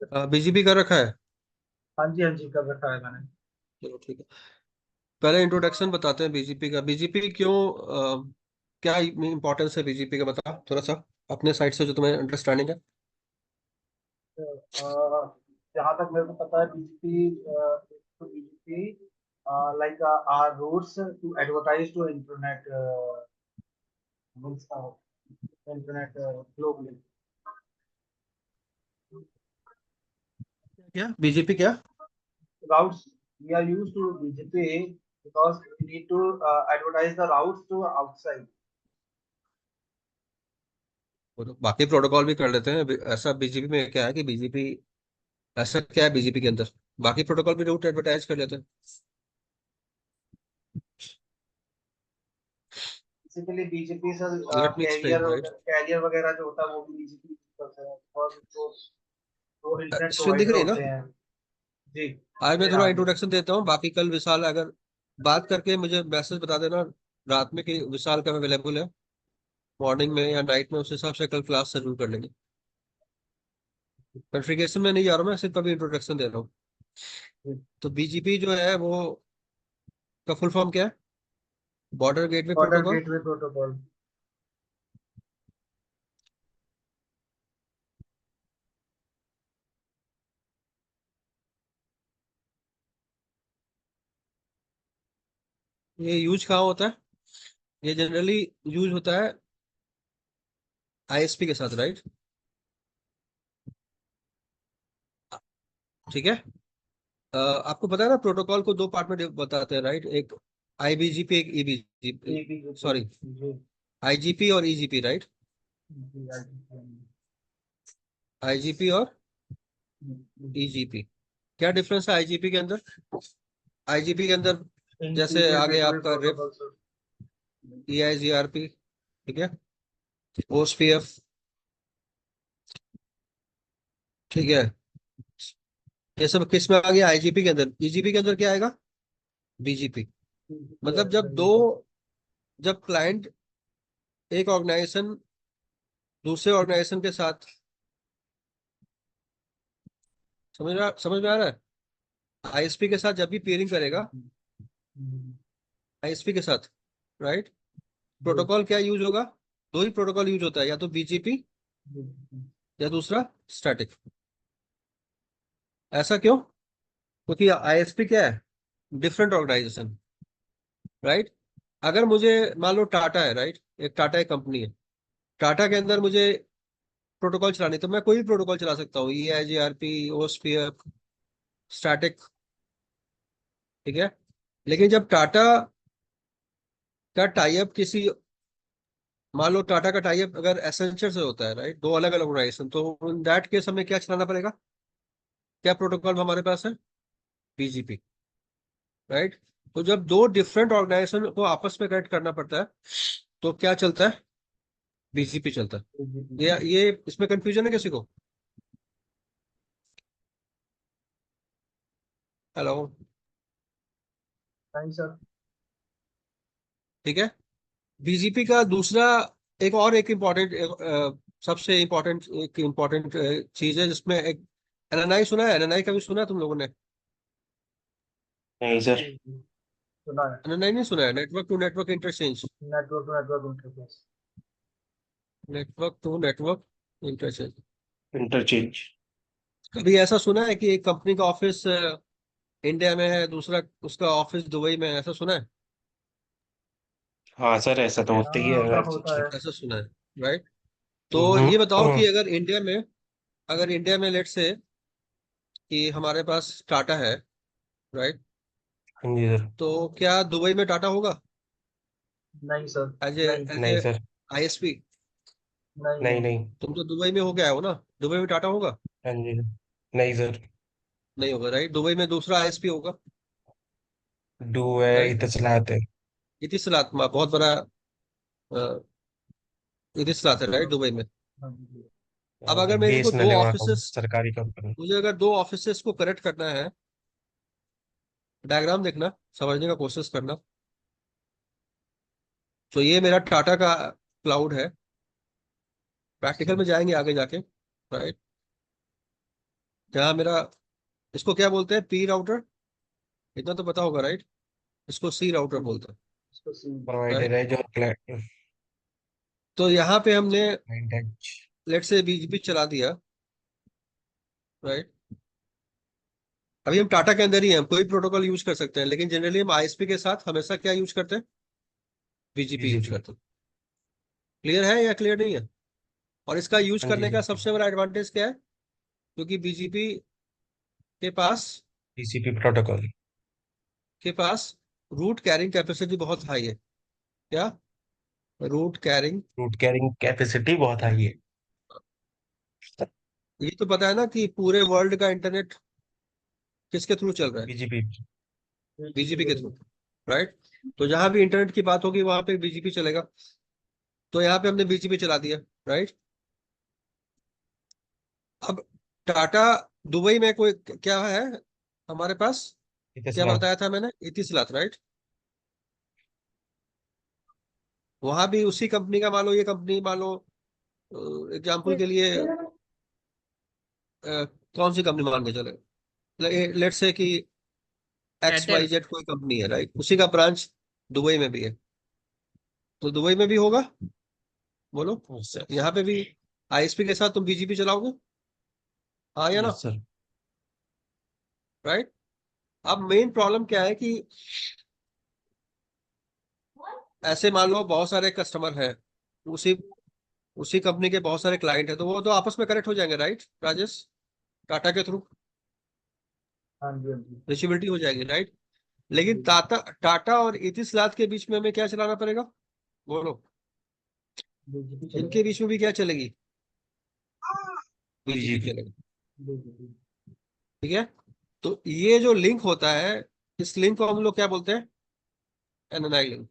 BGP कर रखा है। हाँ जी, हाँ जी, कर रखा है मैंने। चलो ठीक है। पहले इंट्रोडक्शन बताते हैं बीजीपी का। बीजीपी क्यों, क्या इंपॉर्टेंस है बीजीपी का, बता थोड़ा सा अपने साइड से जो तुम्हें अंडरस्टैंडिंग है। जहाँ तक मेरे को पता है, BGP like our routes to advertise to internet, internet globally. क्या बीजेपी क्या? Routes, we are used to BGP because we need to advertise the routes to outside. वो तो बाकी प्रोटोकॉल भी कर लेते हैं। ऐसा बीजेपी में क्या है कि बीजेपी, ऐसा क्या है बीजेपी के अंदर, बाकी प्रोटोकॉल भी रूट एडवर्टाइज कर लेते हैं। बेसिकली बीजीपी से let me explain, right. Carrier वगैरह जो होता है वो भी बीजीपी करते हैं, और जो इंटरनेट स्क्रीन दिख प्रोवाइडर रही है ना? होते हैं। जी, आज मैं ये थोड़ा आ रही है। इंट्रोडक्शन देता हूँ, बाकी कल विशाल अगर बात करके मुझे मैसेज बता देना रात में कि विशाल कब अवेलेबल है, मॉर्निंग में या नाइट में, उस हिसाब से कल क्लास शेड्यूल कर लेंगे। कॉन्फ़िगरेशन में नहीं जा रहा हूँ मैं, सिर्फ अभी इंट्रोडक्शन दे रहा हूँ। तो बीजीपी जो है वो का फुल फॉर्म क्या है? Border gateway border protocol. Gateway protocol. ये यूज कहाँ होता है? ये जनरली यूज होता है आईएसपी के साथ, राइट। ठीक है। आपको पता है ना, प्रोटोकॉल को दो पार्ट में बताते हैं, राइट। एक आईबीजीपी, एक ईबीजीपी, जी, जी, सॉरी, जी, आईजीपी और ईजीपी, राइट। जी, आईजीपी और जी। ईजीपी, क्या डिफरेंस है आईजीपी के अंदर? आईजीपी के अंदर जैसे इंटीरियर आगे गेटवे आपका रिप, प्रोटोकॉल सर। ईआईजीआरपी, ठीक है, ओएसपीएफ, ठीक है। ये सब किस में आ गया? आईजीपी के अंदर। ईजीपी के अंदर क्या आएगा? बीजीपी। मतलब जब क्लाइंट, एक ऑर्गेनाइजेशन दूसरे ऑर्गेनाइजेशन के साथ, समझ में आ रहा है? आईएसपी के साथ जब भी पेयरिंग करेगा, आईएसपी के साथ, राइट, जी, प्रोटोकॉल क्या यूज होगा? दो ही प्रोटोकॉल यूज होता है, या तो बीजीपी जी, या दूसरा स्टैटिक। ऐसा क्यों? क्योंकि आईएसपी क्या है? Different organisation, right. अगर मुझे, मान लो टाटा है, राइट, एक टाटा एक कंपनी है, टाटा के अंदर मुझे प्रोटोकॉल चलानी है, तो मैं कोई भी प्रोटोकॉल चला सकता हूँ, ईआईजीआरपी, ओएसपीएफ, स्टैटिक, ठीक है। लेकिन जब टाटा का टाई अप किसी, मान लो टाटा का टाई अप अगर एसेंचर से होता है, राइट, दो अलग अलग ऑर्गेनाइजेशन, तो इन दैट केस हमें क्या चलाना पड़ेगा? क्या प्रोटोकॉल हमारे पास है? BGP, right. तो जब दो डिफरेंट ऑर्गेनाइजेशन को आपस में कनेक्ट करना पड़ता है, तो क्या चलता है? बीजीपी चलता है। जी। ये इसमें कंफ्यूजन है किसी को? हेलो? नहीं सर। ठीक है। बीजीपी का दूसरा, एक और एक इम्पॉर्टेंट, सबसे इम्पोर्टेंट, एक इम्पॉर्टेंट चीज है जिसमें एक एनएनआई सुना है। एनएनआई का भी सुना है तुम लोगों ने? नहीं सर। जी, जी, सुना है। एनएनआई नहीं सुना है? Network to network interchange. Network to network interface. Network to network interchange. Interchange. कभी ऐसा सुना है कि एक कंपनी का ऑफिस इंडिया में है, दूसरा उसका ऑफिस दुबई में है, ऐसा सुना है? हाँ सर, ऐसा तो होता ही हाँ, है होता हर होता चीज। है। ऐसा सुना है, राइट। तो हम्म, ये बताओ कि अगर इंडिया में लेट से कि हमारे पास टाटा है, राइट, हाँ जी सर। तो क्या दुबई में टाटा होगा नहीं सर। एज नहीं, एज नहीं ए सर। आईएसपी? नहीं, नहीं नहीं। नहीं। तुम तो दुबई में हो गया हो ना, दुबई में टाटा होगा? हाँ जी सर। नहीं सर। नहीं होगा, राइट। दुबई में दूसरा आईएसपी होगा, डू है राइट। इधर चलाते हैं। इतिसलात बहुत बड़ा इतिसलात है, राइट, दुबई में। हाँ जी। अब हाँ अगर सर, मेरे को दो बीएसएनएल है वहाँ का, ऑफिसेस, सरकारी कंपनी। मुझे अगर दो ऑफिसेस को कनेक्ट करना है, डायग्राम देखना, समझने का कोशिश करना। तो ये मेरा टाटा का क्लाउड है, प्रैक्टिकल में जाएंगे आगे जाके, राइट। जहाँ मेरा, इसको क्या बोलते हैं, पी राउटर, इतना तो पता होगा राइट। इसको सी राउटर बोलते हैं, इसको सी। Provider right. है जो क्लाइंट तो यहाँ पे हमने है। लेट से बीजीपी चला दिया, राइट। अभी हम टाटा के अंदर ही हैं, हम कोई प्रोटोकॉल यूज कर सकते हैं, लेकिन जनरली हम आईएसपी के साथ हमेशा क्या यूज करते हैं, बीजीपी यूज बीजेपी। करते हैं। क्लियर है या क्लियर नहीं है? और इसका यूज हाँ जी करने का सर। सबसे बड़ा एडवांटेज क्या है, क्योंकि बीजीपी के पास TCP protocol. Route carrying capacity बहुत हाई है। क्या? Route carrying, route carrying capacity बहुत हाई है। ये तो पता है ना कि पूरे वर्ल्ड का इंटरनेट किसके थ्रू चल रहा है, बीजेपी। बीजीपी के थ्रू, राइट। तो जहां भी इंटरनेट की बात होगी वहां पे बीजीपी चलेगा। तो यहाँ पे हमने बीजीपी चला दिया, राइट। अब टाटा दुबई में कोई क्या है हमारे पास, क्या इतिसलात। बताया था मैंने, इतिसलात, राइट। वहां भी उसी कंपनी का, मान लो ये कंपनी, मान लो एग्जाम्पल के लिए कौन सी कंपनी मान के चले, लेट से कि एक्स वाई एयरटेल। जेड कोई कंपनी है, राइट, उसी का ब्रांच दुबई में भी है। तो दुबई में भी होगा, बोलो, यस सर। यहाँ पे भी आईएसपी के साथ तुम बीजीपी चलाओगे, हाँ या ना, यस सर। राइट। अब मेन प्रॉब्लम क्या है कि ऐसे मान लो बहुत सारे कस्टमर हैं, उसी उसी कंपनी के बहुत सारे क्लाइंट हैं, तो वो तो आपस में कनेक्ट हो जाएंगे, राइट राजेश, टाटा के थ्रू हाँ जी, हाँ जी। रिचेबिलिटी हो जाएगी, राइट। लेकिन टाटा टाटा और इतिसलात के बीच में हमें क्या चलाना पड़ेगा, बोलो, बीजेपी इनके चलेगा। बीच में भी क्या चलेगी, बीजीपी बीजेपी। चलेगा, बीजेपी। ठीक है। तो ये जो लिंक होता है, इस लिंक को हम लोग क्या बोलते हैं, एनएनआई लिंक।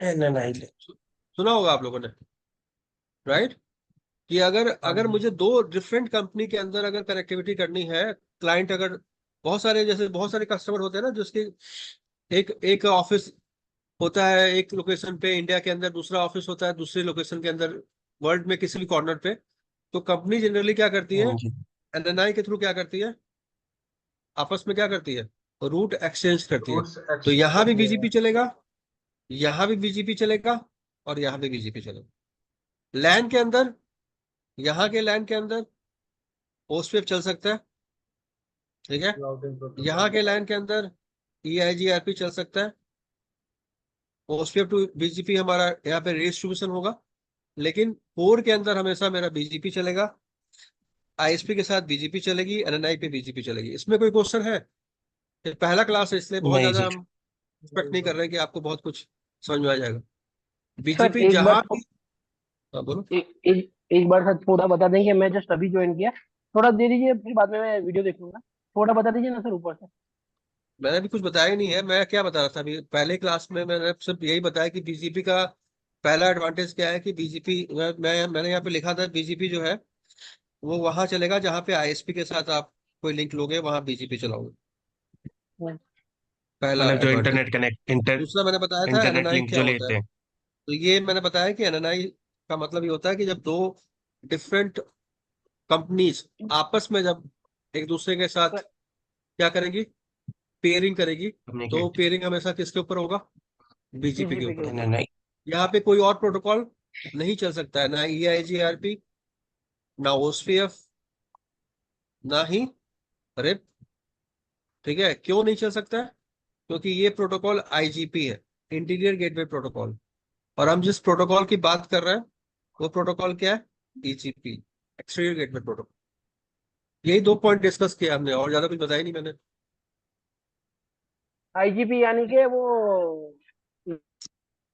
एनएनआई। सुना होगा आप लोगों ने, राइट। कि अगर हाँ अगर जी। मुझे दो डिफरेंट कंपनी के अंदर अगर कनेक्टिविटी करनी है, क्लाइंट अगर बहुत सारे, जैसे बहुत सारे कस्टमर होते हैं ना, जिसके एक एक ऑफिस होता है एक लोकेशन पे इंडिया के अंदर, दूसरा ऑफिस होता है दूसरे लोकेशन के अंदर, वर्ल्ड में किसी भी कॉर्नर पे। तो कंपनी जनरली क्या करती है, हाँ जी। एनएनआई के थ्रू क्या करती है, आपस में क्या करती है, रूट एक्सचेंज करती है। रूट्स तो एक्सचेंज यहाँ भी करती है। बीजीपी चलेगा, यहाँ भी बीजीपी चलेगा, और यहाँ भी बीजीपी चलेगा। लैन के अंदर, यहाँ के लैन के अंदर ओस्पेप चल सकता है, ठीक है। राउटिंग यहाँ प्रोटोकॉल। के लैन के अंदर EIGRP चल सकता है, ओस्पेप टू बीजीपी हमारा यहाँ पे डिस्ट्रीब्यूशन होगा। लेकिन कोर के अंदर हमेशा मेरा बीजीपी चलेगा, आईएसपी के साथ बीजीपी चलेगी, एनएनआई पे बीजीपी चलेगी। इसमें कोई क्वेश्चन है? ये पहला क्लास है, इसलिए बहुत नहीं ज्यादा सर। हम एक्सपेक्ट नहीं कर रहे हैं कि आपको बहुत कुछ समझ में आ जाएगा। सर बीजीपी एक बार जहां भी, हाँ बोलो। एक बार सर थोड़ा बता दें कि मैं जस्ट अभी ज्वाइन किया। थोड़ा दे दीजिए, फिर बाद में मैं वीडियो देख लूंगा। थोड़ा बता दीजिए ना सर ऊपर से। मैंने भी कुछ बताया ही नहीं है, मैं क्या बता रहा था अभी पहले क्लास में, मैंने सिर्फ यही बताया कि बीजीपी का पहला एडवांटेज क्या है, कि बीजीपी, मैंने यहाँ पे लिखा था बीजीपी जो है वो वहां चलेगा जहाँ पे आईएसपी के साथ आप कोई लिंक लोगे, वहां बीजीपी चलाओगे, हम्म, पहला मतलब जो एडवांटेज। इंटरनेट कनेक्ट दूसरा मैंने बताया था इंटरनेट एनएनआई लिंक क्या जो होता है। लेते हैं। तो ये मैंने बताया कि एनएनआई का मतलब ये होता है कि जब दो डिफरेंट कंपनीज आपस में जब एक दूसरे के साथ सर क्या करेंगी, पेयरिंग करेगी, तो कम्युनिकेट। पेयरिंग हमेशा किसके ऊपर होगा, बीजीपी के बीजीपी के ऊपर होगा। ऊपर। एनएनआई। यहाँ पे कोई और प्रोटोकॉल नहीं चल सकता है, ना EIGRP, ना OSPF, ना ही रेप, ठीक है। क्यों नहीं चल सकता है? क्योंकि ये प्रोटोकॉल IGP है, इंटीरियर गेटवे प्रोटोकॉल। और हम जिस प्रोटोकॉल की बात कर रहे हैं वो प्रोटोकॉल क्या है, EGP, एक्सटीरियर गेटवे प्रोटोकॉल। यही दो पॉइंट डिस्कस किया हमने, और ज्यादा कुछ बताया नहीं मैंने। आईजीपी यानी कि वो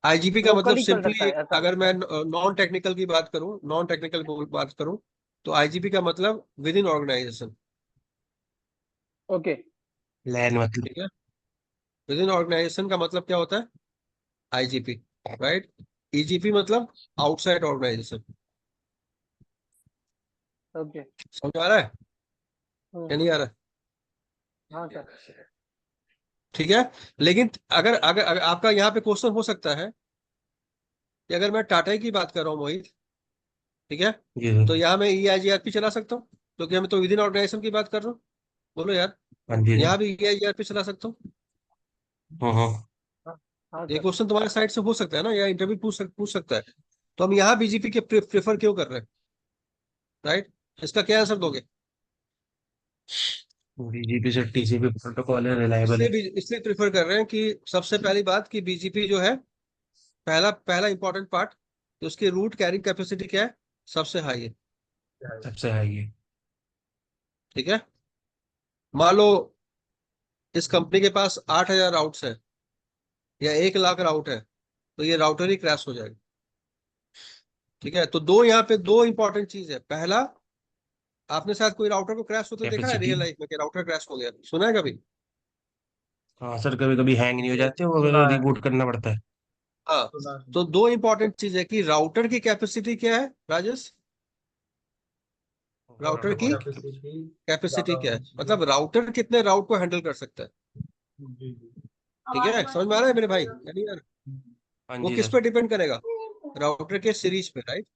IGP का मतलब लोकली चल सकता सिंपली, है ऐसा। अगर मैं नॉन टेक्निकल की बात करूं, नॉन टेक्निकल बात करूं, तो IGP का मतलब विद इन ऑर्गेनाइजेशन, ओके। लैन मतलब। ठीक है। विद इन ऑर्गेनाइजेशन का मतलब क्या होता है, IGP, राइट। EGP मतलब आउटसाइड ऑर्गेनाइजेशन। ओके। समझ आ रहा है हम्म। या नहीं आ रहा है? हाँ सर। ठीक है। लेकिन अगर आपका यहाँ पे क्वेश्चन हो सकता है कि अगर मैं टाटा की बात कर रहा हूँ मोहित, ठीक है, जी सर। तो यहाँ मैं EIGRP चला सकता हूँ, क्योंकि हमें तो विद इन ऑर्गेनाइजेशन की बात कर रहा हूँ। बोलो यार, हाँ जी यहाँ सर। भी EIGRP चला सकता हूँ। हाँ। हाँ हाँ ये सर। क्वेश्चन तुम्हारे साइड से हो सकता है ना, या इंटरव्यू पूछ सकता है। तो हम यहाँ BGP के प्रेफर क्यों कर रहे हैं, राइट? इसका क्या आंसर दोगे? BGP से TCP प्रोटोकॉल है, रिलायबल है। इसलिए प्रेफर कर रहे हैं कि सबसे पहली बात कि BGP जो है, पहला पहला इंपॉर्टेंट पार्ट, तो उसकी रूट कैरिंग कैपेसिटी क्या है, सबसे हाई है। सबसे हाई है। ठीक है। मान लो इस कंपनी के पास 8,000 राउट्स है या 1 लाख राउट है, तो ये राउटर ही क्रैश हो जाएगा। ठीक है। तो दो यहाँ पे दो इंपॉर्टेंट चीज है। पहला, आपने शायद कोई राउटर को क्रैश होते देखा है कैपेसिटी। रियल लाइफ में, कि राउटर क्रैश हो गया, सुना है कभी? हाँ सर, कभी कभी हैंग नहीं हो जाते, वो सुना है, रिबूट करना पड़ता है। हाँ। सुना है। तो दो इंपॉर्टेंट चीज है कि राउटर की कैपेसिटी क्या है राजेश, राउटर की प्रोटोकॉल की कैपेसिटी कैपेसिटी ज्यादा क्या है, होनी चाहिए। मतलब राउटर कितने राउट को हैंडल कर सकता है। जी जी। ठीक है, समझ में आ रहा है मेरे भाई या नहीं यार? हाँ वो जी किस सर। पे डिपेंड करेगा, राउटर के सीरीज पे, राइट?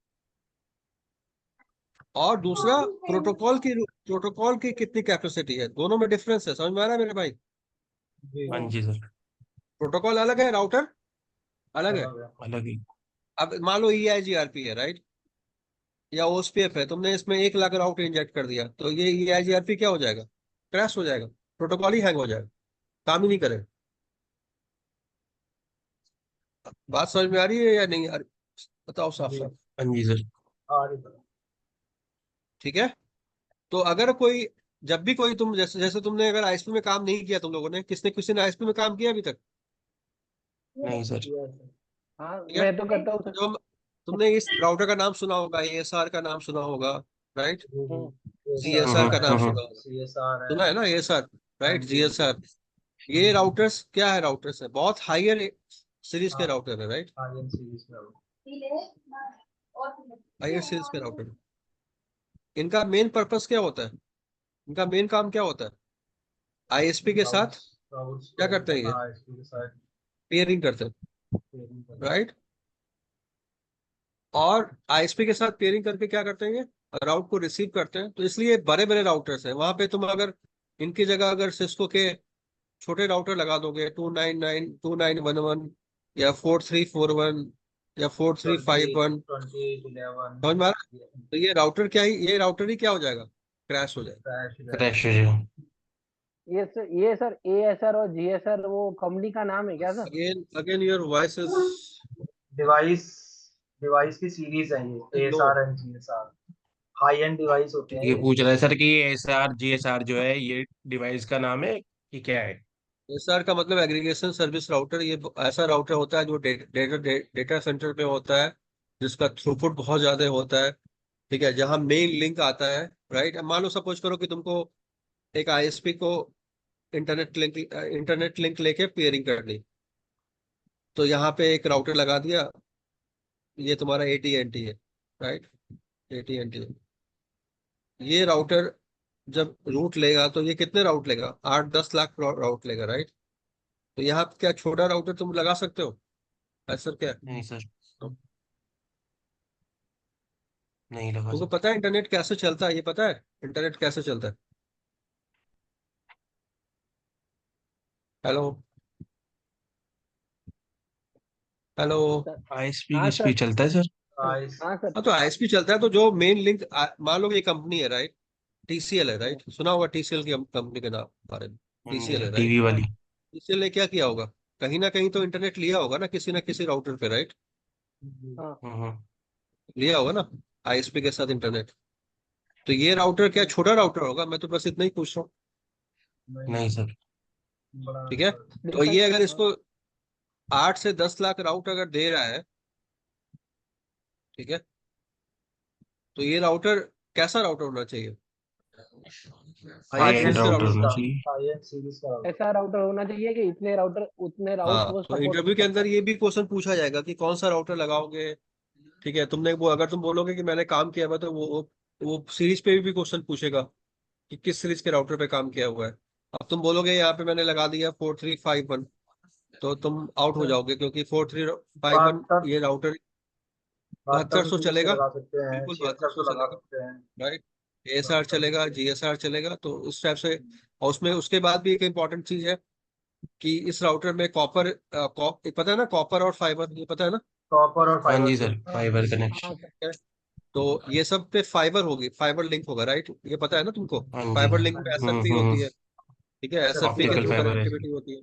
और दूसरा, प्रोटोकॉल की कितनी कैपेसिटी है, दोनों में डिफरेंस है। समझ में आ रहा है मेरे भाई? जी हाँ जी। जी सर। प्रोटोकॉल अलग है, राउटर अलग है। अलग है। अलग ही। अब मान लो EIGRP है, राइट, या OSPF है, तुमने इसमें 1 लाख राउट इंजेक्ट कर दिया, तो ये EIGRP क्या हो जाएगा, क्रैश हो जाएगा, प्रोटोकॉल ही हैंग हो जाएगा, काम ही नहीं करेगा। बात समझ में आ रही है या नहीं आ रही, बताओ साफ जी। साफ। हाँ जी सर। आ रही है। ठीक है। तो अगर कोई, जब भी कोई, तुम जैसे जैसे तुमने अगर ISP में काम नहीं किया, तुम लोगों ने, किसने किसी ने ISP में काम किया अभी तक? नहीं सर। किया है सर। हाँ ठीक है। मैं तो करता हूँ तो सर। जो तुमने इस राउटर का नाम सुना होगा, ASR का नाम सुना होगा, राइट? जी हम्म। जी। एसआर GSR का नाम हम्म। सुना होगा, सीएसआर है। सुना है ना ASR, हाँ राइट, जी हाँ जी। GSR। ये राउटर्स क्या है, राउटर्स है बहुत हायर सीरीज के हाँ राउटर है, राइट? आर्यन सीरीज में। हायर सीरीज के राउटर। इनका मेन पर्पस क्या होता है, इनका मेन काम क्या होता है? ISP के साथ राउट्स राउट्स क्या कैरी करते हैं, ये करना आईएसपी के साथ पेयरिंग करते हैं, शेयरिंग करना। राइट? और ISP के साथ पेयरिंग करके क्या करते हैं, ये राउट को रिसीव करते हैं। तो इसलिए बड़े बड़े राउटर्स हैं वहां पे, तुम अगर इनकी जगह अगर सिस्को के छोटे राउटर लगा दोगे, 299 2911 या 4341 या four three twenty five one twenty 11 समझ में आ रहा है? तो ये राउटर क्या ही, ये राउटर ही क्या हो जाएगा, क्रैश हो जाएगा। क्रैश क्रैश जाएगा। हो जाएगा। ये सर ASR और GSR वो कंपनी का नाम है क्या sir? Again again your voice is device device की सीरीज है ये लो। ASR and GSR. High end device होते हैं ये ये। पूछ रहा है सर कि SR GSR जो है, ये डिवाइस का नाम है कि क्या है? SR का मतलब एग्रीगेशन सर्विस राउटर। ये ऐसा राउटर होता है जो डेटा सेंटर पे होता है, जिसका थ्रूपुट बहुत ज्यादा होता है। ठीक है, जहां मेन लिंक आता है, राइट? अब मान लो सपोज करो कि तुमको एक ISP को इंटरनेट लिंक लेके पेयरिंग करनी, तो यहाँ पे एक राउटर लगा दिया, ये तुम्हारा AT&T है, राइट? AT&T, ये राउटर जब रूट लेगा तो ये कितने राउट लेगा, 8-10 लाख राउट लेगा, राइट? तो यहाँ पे क्या छोटा राउटर तुम लगा सकते हो, ऐसा क्या है? नहीं सर, नहीं लगा तुमको सर। पता है इंटरनेट कैसे चलता है, ये पता है इंटरनेट कैसे चलता है? Hello, hello. सर ISP हाँ की सर। स्पीड चलता है सर। आईस हाँ सर। हाँ, तो ISP चलता है, तो जो मेन लिंक, मान लो ये कंपनी है, राइट? TCL है, राइट? सुना होगा TCL की कंपनी के नाम बारे में। TCL है, राइट? टीवी वाली। TCL ने क्या किया होगा, कहीं ना कहीं तो इंटरनेट लिया होगा ना किसी राउटर पे, राइट? हाँ हम्म। लिया होगा ना ISP के साथ इंटरनेट। तो ये राउटर क्या छोटा राउटर होगा, मैं तो बस इतना ही पूछ रहा हूँ। नहीं नहीं सर। बड़ा ठीक है। तो डिफरेंस। ये अगर हाँ इसको 8 से 10 लाख राउट अगर दे रहा है, ठीक है, तो ये राउटर कैसा राउटर होना चाहिए, high higher high end series end के राउटर राउटर सीरीज होना होना का चाहिए। चाहिए। हाई एंड सीरीज का ऐसा राउटर होना चाहिए कि उतने राउट हाँ, वो तो सपोर्ट कर इंटरव्यू के सकता अंदर है। ये भी क्वेश्चन पूछा जाएगा कि कौन सा राउटर लगाओगे। ठीक है, तुमने वो अगर तुम बोलोगे कि मैंने काम किया हुआ, तो वो सीरीज पे भी क्वेश्चन पूछेगा कि किस सीरीज के राउटर पे काम किया हुआ है। अब तुम बोलोगे यहाँ पे मैंने लगा दिया 4351, तो तुम आउट हो सर। जाओगे, क्योंकि 4351 बहत्तर ये राउटर बहत्तर 7200 सौ सीरीज से चलेगा, लगा सकते हैं, बिल्कुल 76 7200 सौ लगा चलेगा, सकते हैं। राइट? ASR चलेगा, GSR चलेगा, तो उस टाइप से। और उसमें उसके बाद भी एक इम्पॉर्टेंट चीज है कि इस राउटर में कॉपर, पता है ना, कॉपर और फाइबर, ये पता है ना? कॉपर और हाँ फाइबर जी से। सर, फाइबर हाँ कनेक्शन। सर। ठीक है? तो ये सब पे फाइबर होगी, फाइबर लिंक होगा, राइट? ये पता है ना तुमको? हाँ जी फाइबर सर। लिंक में SFP होती है। ठीक है, SFP के होती ऑप्टिकल थ्रू है। फाइबर है। कनेक्टिविटी होती है।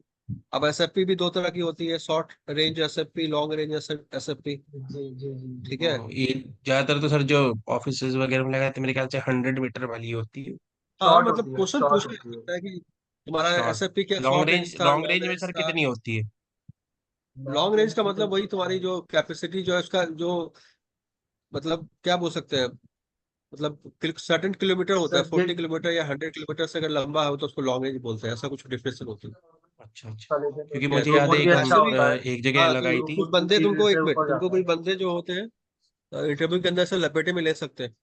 अब SFP भी दो तरह की होती है, short range SFP, long range SFP। जी जी जी जी। ठीक है। ये ज्यादातर तो सर जो ऑफिस वगैरह में लगाते हैं, मेरे ख्याल से 100 मीटर वाली होती है। हाँ, शॉर्ट मतलब होती है, क्वेश्चन शॉर्ट पूछा जा होती है। सकता है कि तुम्हारा शॉर्ट। SFP क्या लॉन्ग शॉर्ट रेंज रेंज, था, लॉन्ग लॉन्ग रेंज में रेंज सर था? कितनी होती है? लॉन्ग लॉन्ग रेंज रेंज का की तो मतलब वही तुम्हारी जो कैपेसिटी जो है उसका जो, मतलब क्या बोल सकते हैं, मतलब सर्टेन किलोमीटर होता है, सर जी। 40 किलोमीटर या 100 किलोमीटर से अगर लंबा हो तो उसको लॉन्ग रेंज बोलते हैं, ऐसा कुछ डिफिनेशन होती है। अच्छा अच्छा। लेकिन क्योंकि ठीक है, मुझे तो याद है थ्रूपुट भी एक अच्छा वैसे भी, होता है। एक जगह हाँ, लगाई तो थी। कुछ थ्रूपुट बंदे स्पीड तुमको, से एक मिनट, ऊपर तुमको जाता कोई है। बंदे जो होते हैं इंटरव्यू के अंदर से लपेटे में ले सकते हैं।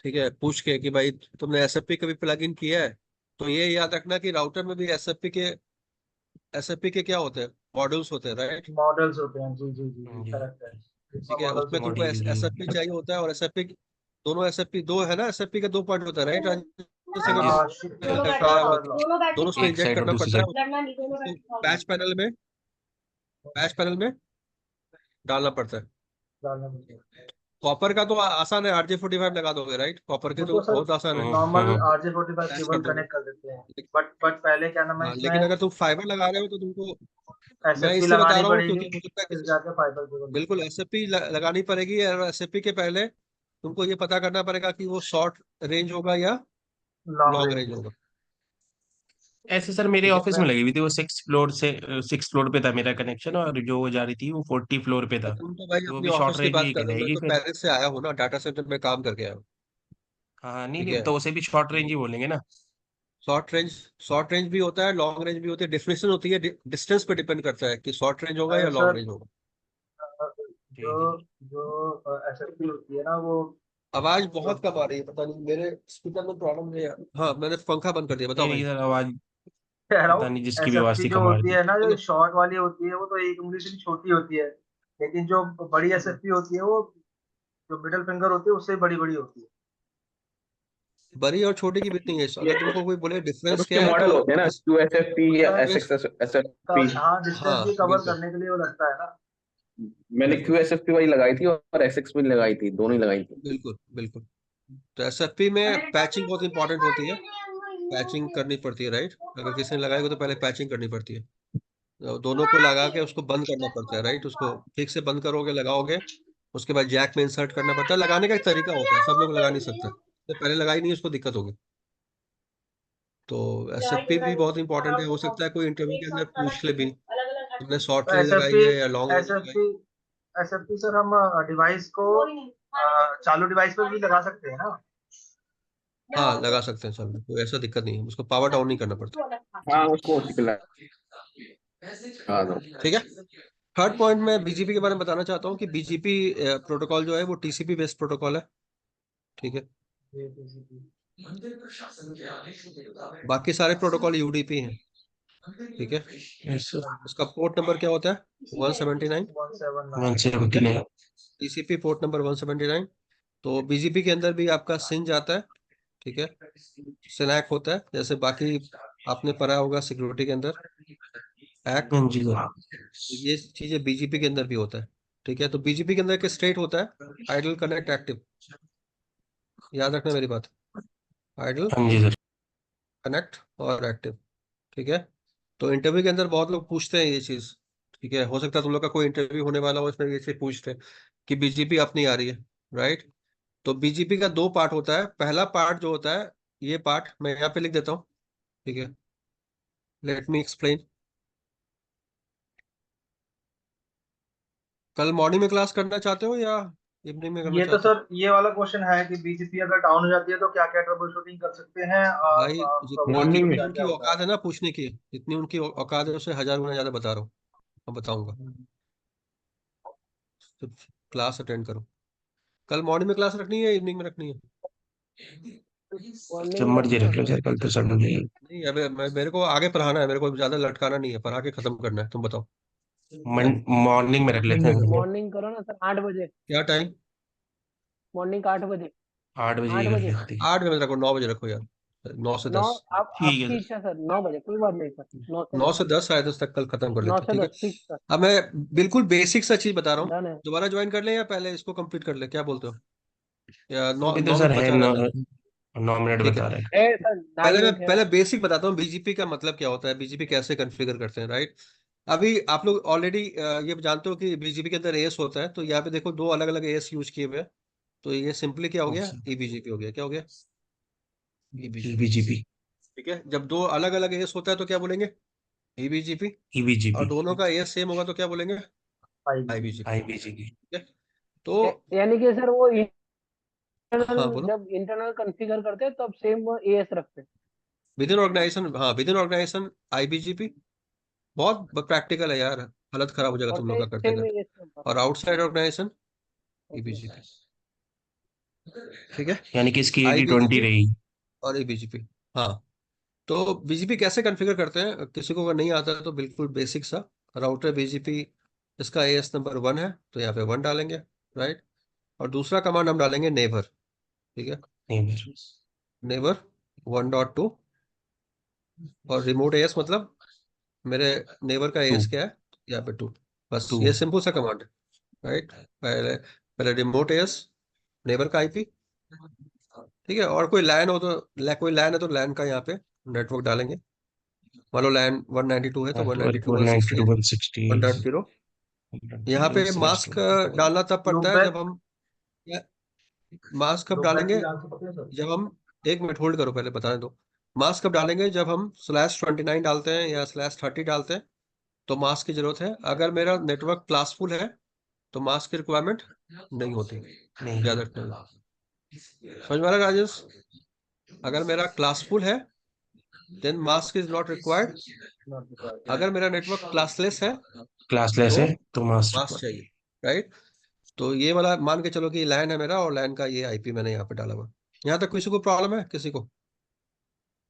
ठीक है, पूछ के कि भाई तुमने SFP कभी प्लग इन किया है? तो ये याद रखना कि राउटर में भी एसएफपी के क्या होते हैं, मॉड्यूल्स होते हैं, राइट? मॉडल्स होते हैं, जी जी जी हाँ जी, जी। करेक्ट है। इसमें ठीक है, मॉडल्स उसमें होते तुमको हैं। मॉड्यूल जी। एसएफपी चाहिए होता है, और एसएफपी दोनों, एसएफपी दो है ना, एसएफपी का दो पार्ट होता है, राइट? जैसे अगर जी तुम हाँ, करता है शॉर्ट और लॉन्ग। दोनों उसमें एक इंजेक्ट साइड और करना दूसरी पड़ता है साइड। उसको, पैच पैनल में डालना पड़ता है। डालना पड़ता है। कॉपर का तो आसान है, RJ45 लगा दोगे, राइट? कॉपर के वो तो तो सर बहुत आसान है, नॉर्मल RJ45 पैच कर केबल दोगे। कनेक्ट कर देते हैं। बट पहले क्या नाम है हाँ, लेकिन इसमें अगर तुम फाइबर लगा रहे हो तो तुमको, मैं SFP इसलिए बता लगानी रहा हूँ पड़ेगी, क्योंकि हो सकता है फिर किसी, जाके फाइबर केबल बिल्कुल लगेगा। एसएफपी लगानी पड़ेगी, और एसएफपी के पहले तुमको ये पता करना पड़ेगा कि वो शॉर्ट रेंज होगा या लॉन्ग लॉन्ग रेंज रेंज। होगा। ऐसे सर मेरे ठीक है, ऑफिस मैं, में लगी हुई थी, वो 6 फ्लोर से 6 फ्लोर पे था मेरा कनेक्शन, और जो वो जा रही थी वो 40 फ्लोर पे था। तुम तो भाई तो वो अपनी भी शॉर्ट ऑफिस की रेंज बात ही कर रहे हो, मैं कहलाएगी तो फिर। पेरिस से आया हूँ ना, डाटा सेंटर में काम करके आया हूँ। हाँ नहीं ठीक नहीं, है, तो उसे भी शॉर्ट रेंज ही बोलेंगे ना। शॉर्ट रेंज, शॉर्ट रेंज भी होता है, लॉन्ग रेंज भी होती है, डेफिनेशन होती है, डिस्टेंस पे डिपेंड करता है कि शॉर्ट रेंज होगा या लॉन्ग सर रेंज होगा। जी जो जी। जो SFP होती है ना वो आवाज जो बहुत कम आ रही है, पता नहीं मेरे स्पीकर में प्रॉब्लम है या, हाँ, मैंने पंखा बंद कर दिया, नहीं बताओ नहीं भाई। सर, आवाज कह रहा पता हूँ, नहीं जिसकी भी आवाज SFP थी जो कम आ रही होती थी। है ना, जो बोलो। शॉर्ट वाली होती है वो तो एक उंगली से भी छोटी होती है। लेकिन जो बड़ी SFP होती है वो जो मिडिल फिंगर होती है उससे बड़ी बड़ी होती है। बड़ी और छोटी की भी नहीं है, अगर तुमको कोई बोले और डिफरेंस उसके क्या है मॉडल तो होते हैं ना, QSFP या मतलब डिफरेंस, SXSFP। हाँ, डिस्टेंस भी हाँ कवर बिल्कुल, करने के लिए वो लगता है ना। मैंने बिल्कुल, QSFP वाली लगाई थी और SX भी लगाई थी, दोनों ही लगाई थी। बिल्कुल, बिल्कुल। तो एसएफपी में पैचिंग बहुत इंपॉर्टेंट होती है, पैचिंग करनी पड़ती है, राइट? अगर किसी ने लगाएगा तो पहले पैचिंग करनी पड़ती है, तो दोनों को लगा के उसको बंद करना पड़ता है, राइट? उसको ठीक से बंद करोगे, लगाओगे, उसके बाद जैक में इंसर्ट करना पड़ता है। लगाने का एक तरीका होता है, सब लोग लगा नहीं सकते, तो पहले लगाई नहीं उसको दिक्कत होगी। तो एसएफपी भी बहुत इंपॉर्टेंट है, हो सकता है कोई इंटरव्यू के अंदर पूछ ले भी, तुमने शॉर्ट तो रेंज लगाई SFP है या लॉन्ग रेंज लगाई SFP SFP सर हम डिवाइस को चालू डिवाइस पे भी लगा सकते हैं ना। है। हाँ, लगा सकते हैं, सब कोई ऐसा दिक्कत नहीं है, उसको पावर डाउन नहीं करना पड़ता। हाँ, उसको उसी पे लगा दो। ठीक है। थर्ड पॉइंट मैं बीजीपी के बारे में बताना चाहता हूँ कि बीजीपी प्रोटोकॉल जो है वो टीसीपी बेस्ड प्रोटोकॉल है। ठीक है, जी जी जी जी। बाकी सारे प्रोटोकॉल यूडीपी हैं। ठीक है, यस सर। उसका पोर्ट नंबर क्या होता है? 179। 179। 179। TCP port number 179। तो बीजीपी के अंदर भी आपका सिंज आता है। ठीक है, सिनैक होता है, जैसे बाकी आपने पढ़ा होगा सिक्योरिटी के अंदर एक्ट, हाँ जी सर। ये चीजें बीजीपी के अंदर भी होता है। ठीक है, तो बीजीपी के अंदर एक स्टेट होता है, आइडल, कनेक्ट, एक्टिव। याद रखना मेरी बात, आइडल, हाँ जी सर। कनेक्ट और एक्टिव। ठीक है, तो इंटरव्यू के अंदर बहुत लोग पूछते हैं ये चीज। ठीक है, हो सकता है तुम लोग का कोई इंटरव्यू होने वाला हो, इसमें ये चीज पूछते हैं कि बीजीपी अपनी आ रही है, राइट? तो बीजीपी का दो पार्ट होता है, पहला पार्ट जो होता है, ये पार्ट मैं यहाँ पे लिख देता हूँ। ठीक है, लेट मी एक्सप्लेन। कल मॉर्निंग में क्लास करना चाहते हो या इवनिंग में करना ये तो चाहते हो? सर ये वाला क्वेश्चन है कि बीजीपी अगर डाउन हो जाती है तो क्या क्या ट्रबल शूटिंग कर सकते हैं और भाई, जितनी प्रॉब्लम मॉर्निंग जितनी में। क्या उनकी क्या होता औकात है ना पूछने की, जितनी उनकी औकात है उससे 1000 गुना ज्यादा बता रहा हूँ, मैं बताऊंगा। है। तो क्लास अटेंड करो। कल मॉर्निंग में क्लास रखनी है, इवनिंग में रखनी है? जब मॉर्निंग में मर्जी रखना रख लो सर। सर, कल तो संडे। नहीं, अबे मेरे को आगे पढ़ाना है, मेरे को ज्यादा लटकाना नहीं है, पढ़ा के खत्म करना है, तुम बताओ। मॉर्निंग में रख लेते हैं सर। मॉर्निंग करो ना सर, 8 बजे। क्या टाइम? मॉर्निंग 8 बजे। 8 बजे 8 की कर बजे लेते हैं। 8 बजे रखो, 9 बजे रखो यार, 9 से 9, 10। आप ठीक है आपकी सर। इच्छा सर, 9 बजे कोई बात नहीं सर, 9 से 9 10, से 10 साढ़े 10 तक कल खत्म कर 9 लेते हैं, से ठीक है। 10 फिक्स सर। अब मैं बिल्कुल बेसिक सा चीज बता रहा हूँ, डन है। दोबारा ज्वाइन कर ले या पहले इसको कंप्लीट कर ले, क्या बोलते हो? या नौ अभी तो नौ सर मिनट है बचा रहता है? 9 मिनट ठीक है, बता रहे हैं। है सर, पहले 9 8 है। पहले बेसिक बताता हूँ बीजीपी का मतलब क्या होता है, बीजीपी कैसे कॉन्फ़िगर करते हैं, राइट। अभी आप लोग ऑलरेडी ये जानते हो कि बीजीपी के अंदर एएस होता है, तो यहाँ पे देखो दो अलग अलग एएस यूज किए हुए हैं। तो ये सिंपली क्या हो गया, अच्छा। ईबीजीपी हो गया, क्या हो गया, ईबीजीपी। ईबीजीपी। ठीक है, जब दो अलग अलग एएस होता है तो क्या बोलेंगे, ईबीजीपी। और ईबीजीपी। दोनों का एएस सेम होगा तो क्या बोलेंगे, 5 आईबीजीपी। आईबीजीपी। ठीक है, तो यानी कि सर वो इंटरनल, हाँ बोलो। जब इंटरनल कॉन्फ़िगर करते हैं तब सेम वो एएस रखते हैं। विद इन ऑर्गेनाइजेशन, हाँ विद इन ऑर्गेनाइजेशन आईबीजीपी। बहुत प्रैक्टिकल है यार, हालत खराब हो जाएगा और तुम लोग का करते सेम करते। एएस होगा। और आउटसाइड ऑर्गेनाइजेशन ओके। ईबीजीपी। ठीक है, यानी कि इसकी 80-20 आईबीजीपी रही। और ईबीजीपी। हाँ, तो बीजीपी कैसे कॉन्फ़िगर करते हैं, किसी को अगर नहीं आता है तो बिल्कुल बेसिक सा। राउटर बीजीपी, इसका एएस नंबर 1 है तो यहाँ पे 1 डालेंगे, राइट। और दूसरा कमांड हम डालेंगे नेबर। ठीक है, नहीं मेरे। नेबर 1.2। और रिमोट एएस मतलब मेरे नेबर का 2। एएस क्या है, यहाँ पे 2। बस 2। ये सिंपल सा कमांड है, राइट। पहले पहले रिमोट एएस, नेबर का आईपी। ठीक है, और कोई लैन हो तो कोई लैन है तो लैन का यहाँ पे नेटवर्क डालेंगे। मान लो लैन 192 है तो नेटवर्क 192.168 192.168। 1.0। यहाँ पे मास्क डालना तब पड़ता है लूपबैक। जब हम, मास्क कब लूपबैक की डालेंगे, डाल सकते हैं सर। जब हम, एक मिनट होल्ड करो पहले बताने दो। मास्क कब डालेंगे, जब हम /29 डालते हैं या /30 डालते हैं तो मास्क की जरूरत है। अगर मेरा नेटवर्क क्लासफुल है तो मास्क की रिक्वायरमेंट नहीं होती, नहीं। याद रखना। समझ में आ रहा है, राजेश? अगर मेरा क्लासफुल है then mask is not required. Not required. अगर मेरा नेटवर्क क्लासलेस है क्लासलेस तो है तो मास्टर मास्क पर। चाहिए, राइट। तो ये वाला मान के चलो कि लैन है मेरा और लैन का ये आईपी मैंने यहाँ पे डाला हुआ। यहाँ तक किसी को प्रॉब्लम है, किसी को?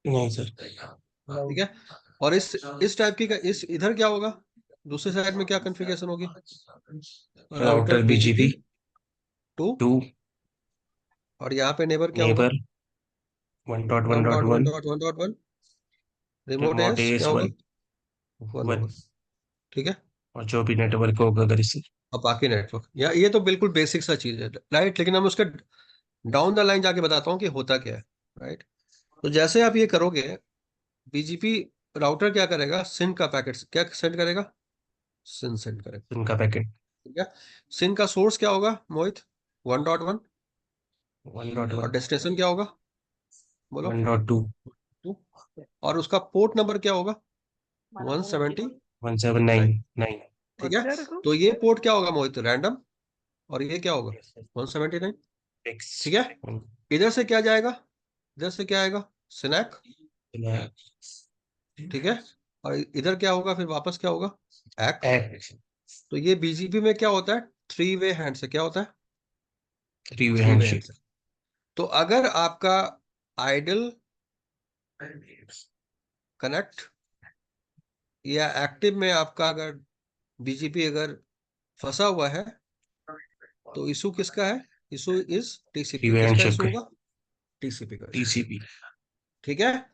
नहीं सर। ठीक है, और इस टाइप की का इस इधर क्या होगा, दूसरी साइड में क्या कॉन्फ़िगरेशन होगी, राउटर राउटर बीजीपी बीजीपी 2। 2। और यहाँ पे नेबर क्या होगा, नेबर 1.1.1। 1.1.1.1। रिमोट रिमोट एस क्या एस होगा, 1। 1 1। होगा। ठीक है, और जो भी नेटवर्क होगा अगर इससे। और बाकी नेटवर्क, या ये तो बिल्कुल बेसिक सा चीज है, राइट। लेकिन हम उसका डाउन द लाइन जाके बताता हूँ कि होता क्या है, राइट। तो जैसे आप ये करोगे, बीजीपी राउटर क्या करेगा, सिन का पैकेट क्या सेंड करेगा, सिन सेंड करेगा। उनका पैकेट ठीक है, सिन का सोर्स क्या होगा मोहित, 1.1। 1.1। और डेस्टिनेशन क्या होगा, बोलो, 1.2। 2। और उसका पोर्ट नंबर क्या होगा, 179। 179। ठीक है, तो ये पोर्ट क्या होगा मोहित, रैंडम। और ये क्या होगा, 179। फिक्स। ठीक है, इधर से क्या जाएगा, इधर से क्या आएगा, सिनैक। ठीक है, और इधर क्या होगा, फिर वापस क्या होगा, एक्ट। एक्ट। तो ये बीजीपी में क्या होता है, 3 वे हैंड से, क्या होता है, 3 वे 3 वे हैंड हैंडशेक। से। तो अगर आपका आइडल कनेक्ट या एक्टिव में आपका अगर बीजीपी अगर फंसा हुआ है तो इशू किसका है, इशू इज 3 टीसीपी। वे किसका हैंडशेक इशू है। होगा, टीसीपी का issue। टीसीपी। ठीक है,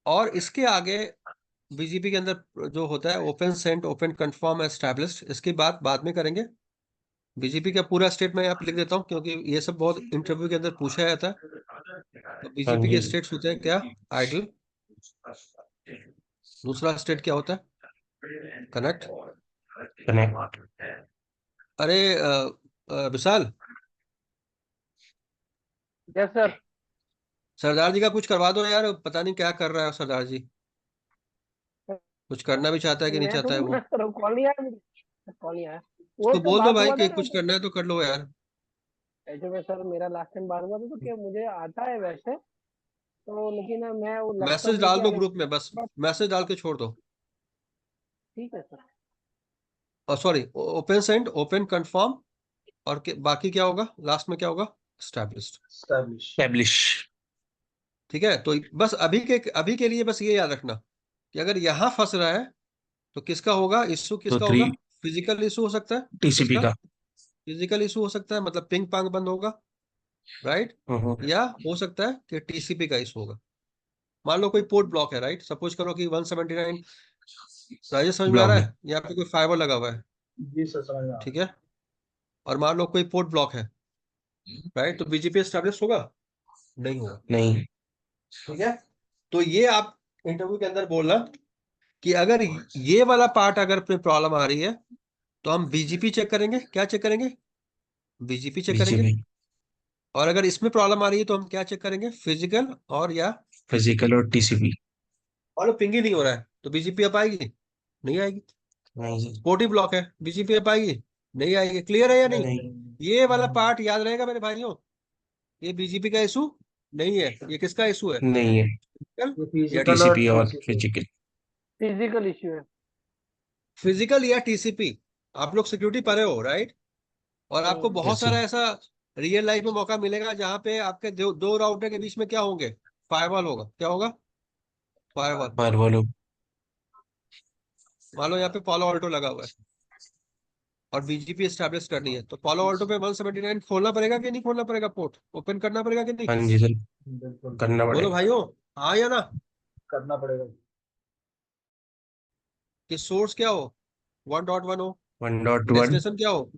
और इसके आगे बीजीपी के अंदर जो होता है open sent open confirm established, इसकी बात बाद में करेंगे। बीजीपी का पूरा स्टेट मैं यहाँ पे लिख देता हूँ क्योंकि ये सब बहुत इंटरव्यू के अंदर पूछा जाता है। तो हाँ बीजीपी जी। के स्टेट्स होते हैं क्या, आइडल। दूसरा स्टेट क्या होता है, कनेक्ट। कनेक्ट। अरे विशाल, यस सर। सरदार जी का कुछ करवा दो यार, पता नहीं क्या कर रहा है सरदार जी, कुछ करना भी चाहता है कि नहीं मैं चाहता है थोड़ी वो। मना कर रहा हूँ, कॉल नहीं आया मुझे, कॉल नहीं आया। वो उसको तो बोल दो बात भाई हुआ था कि ना, कुछ करना है तो कर लो यार। ऐसे में सर मेरा लास्ट टाइम बात हुआ था तो क्या मुझे आता है वैसे तो, लेकिन मैं वो लैपटॉप मैसेज डाल लेके दो आने ग्रुप में, बस बस। मैसेज डाल के छोड़ दो। ठीक है सर। और sorry, open send open confirm, और बाकी क्या होगा, लास्ट में क्या होगा, स्टैब्लिश्ड। स्टैब्लिश। एस्टैब्लिश। ठीक है, तो बस अभी के लिए बस ये याद रखना कि अगर यहाँ फंस रहा है तो किसका होगा इशू, तो किसका 3 होगा, फिजिकल इशू हो सकता है। टीसीपी किसका, का। फिजिकल इशू हो सकता है, मतलब पिंग पांग बंद होगा। राइट, या हो सकता है कि टीसीपी का इशू होगा। मान लो कोई पोर्ट ब्लॉक है, राइट, सपोज करो कि 179, राजेश समझ में आ ब्लॉक रहा है। है, यहाँ पे कोई फाइबर लगा हुआ है, जी सर, समझ में आ रहा ठीक है, और मान लो कोई पोर्ट ब्लॉक है, राइट, तो बीजीपी एस्टैब्लिश होगा? नहीं होगा, नहीं। ठीक है। तो ये आप इंटरव्यू के अंदर बोलना कि अगर ये वाला पार्ट अगर प्रॉब्लम आ रही है तो हम बीजीपी चेक करेंगे। क्या चेक करेंगे? बीजीपी चेक करेंगे। बीजीपी, और अगर इसमें प्रॉब्लम आ रही है तो हम क्या चेक करेंगे? फिजिकल और या फिजिकल और टीसीपी। मान लो पिंग ही नहीं हो रहा है तो बीजीपी अब आएगी? नहीं आएगी। नहीं सर। पोर्ट ब्लॉक है, बीजीपी अब आएगी? नहीं आएगी। क्लियर है या नहीं? नहीं। ये वाला पार्ट याद रहेगा मेरे भाइयों, ये बीजीपी का इशू नहीं है, ये किसका इशू है? नहीं है। फिजिकल ये या फिजिकल और टीसीपी और टीसीपी। फिजिकल। फिजिकल इश्यू है। फिजिकल या टीसीपी। आप लोग सिक्योरिटी पढ़े हो, राइट, और आपको बहुत यस सर। सारा ऐसा रियल लाइफ में मौका मिलेगा जहां पे आपके दो राउटर के बीच में क्या होंगे? फायरवॉल होगा। क्या होगा? फायरवॉल। फायरवॉल। मान लो यहाँ पे पॉलो ऑल्टो लगा हुआ है और बीजीपी एस्टैब्लिश करनी है, तो पॉलो ऑल्टो पे 179 खोलना पड़ेगा कि नहीं खोलना पड़ेगा? पोर्ट ओपन करना पड़ेगा कि नहीं? हाँ जी सर, बिल्कुल करना बोलो पड़ेगा। भाइयों, हाँ या ना? करना पड़ेगा। कि सोर्स क्या हो? 1.1 हो, 1.1, डेस्टिनेशन क्या हो?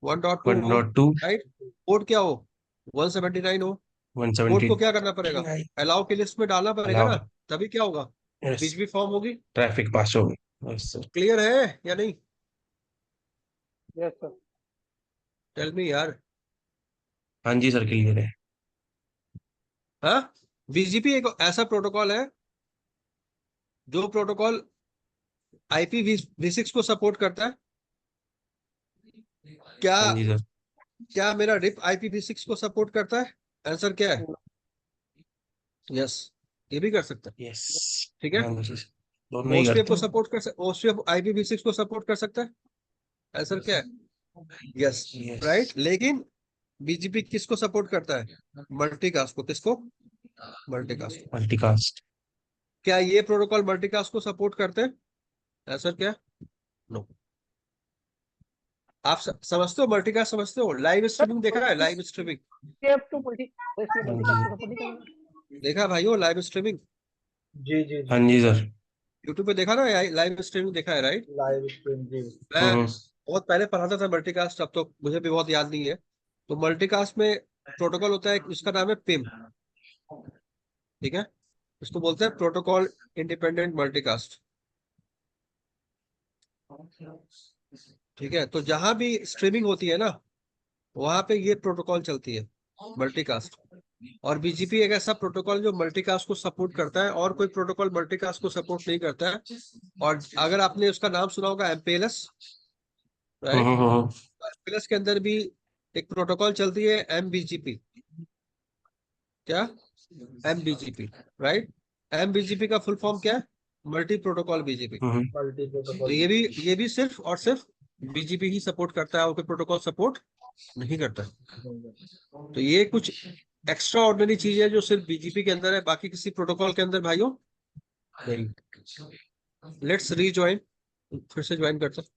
1.2 हो, 1.2, राइट, पोर्ट क्या हो? 179 हो। पोर्ट 170। को क्या करना पड़ेगा? अलाउ के लिस्ट में डालना पड़ेगा अलाउ। ना, तभी क्या होगा? यस। बीजीपी फॉर्म होगी। ट्रैफिक पास हो गई। Yes sir. क्लियर है या नहीं? Yes sir. टेल मी यार। हाँ जी सर, क्लियर है। हाँ, बीजीपी एक ऐसा प्रोटोकॉल है जो प्रोटोकॉल IPv6 को सपोर्ट करता है। क्या हाँ जी सर। क्या मेरा रिप IPv6 को सपोर्ट करता है? आंसर क्या है? यस, ये भी कर सकता है, यस। ठीक है। हाँ जी सर, दोनों ही ओस्ट्रिप करते को हैं। सपोर्ट कर ओस्ट्रिप IPv6 को सपोर्ट कर सकता है। आंसर क्या है? Yes, yes. राइट। लेकिन बीजीपी किसको सपोर्ट करता है? मल्टीकास्ट को। किसको? मल्टीकास्ट को। मल्टीकास्ट। क्या ये प्रोटोकॉल मल्टीकास्ट को सपोर्ट करते हैं? आंसर क्या? नो। आप समझते हो मल्टीकास्ट? समझते हो? लाइव स्ट्रीमिंग देखा है? Live streaming escape to multi, इसलिए हाँ मल्टीकास्ट जी। को सपोर्ट नहीं करेगा। देखा है भाइयों? लाइव स्ट्रीमिंग जी जी हाँ जी। जी सर। यूट्यूब पे देखा ना? लाइव स्ट्रीमिंग देखा है, राइट। लाइव स्ट्रीम जी। मैं हम्म। बहुत पहले पढ़ाता था मल्टीकास्ट, अब तो मुझे भी बहुत याद नहीं है। तो मल्टीकास्ट में प्रोटोकॉल होता है, उसका नाम है पिम, ठीक है। इसको बोलते हैं प्रोटोकॉल इंडिपेंडेंट मल्टीकास्ट, ठीक है। तो जहां भी स्ट्रीमिंग होती है ना, वहां पे ये प्रोटोकॉल चलती है, मल्टीकास्ट। और बीजीपी एक ऐसा प्रोटोकॉल जो मल्टीकास्ट को सपोर्ट करता है, और कोई प्रोटोकॉल मल्टीकास्ट को सपोर्ट नहीं करता है। और अगर आपने उसका नाम सुना होगा, MPLS, राइट, हम्म। MPLS के अंदर भी एक प्रोटोकॉल चलती है, MBGP। क्या? MBGP, राइट। MBGP का फुल फॉर्म क्या है? Multi protocol BGP. मल्टी तो प्रोटोकॉल। ये भी सिर्फ और सिर्फ बीजीपी ही सपोर्ट करता है, और कोई प्रोटोकॉल सपोर्ट नहीं करता है। तो ये कुछ एक्स्ट्रा ऑर्डिनरी चीज है जो सिर्फ बीजीपी के अंदर है, बाकी किसी प्रोटोकॉल के अंदर भाइयों नहीं। लेट्स रीज्वाइन, फिर से ज्वाइन करते हैं।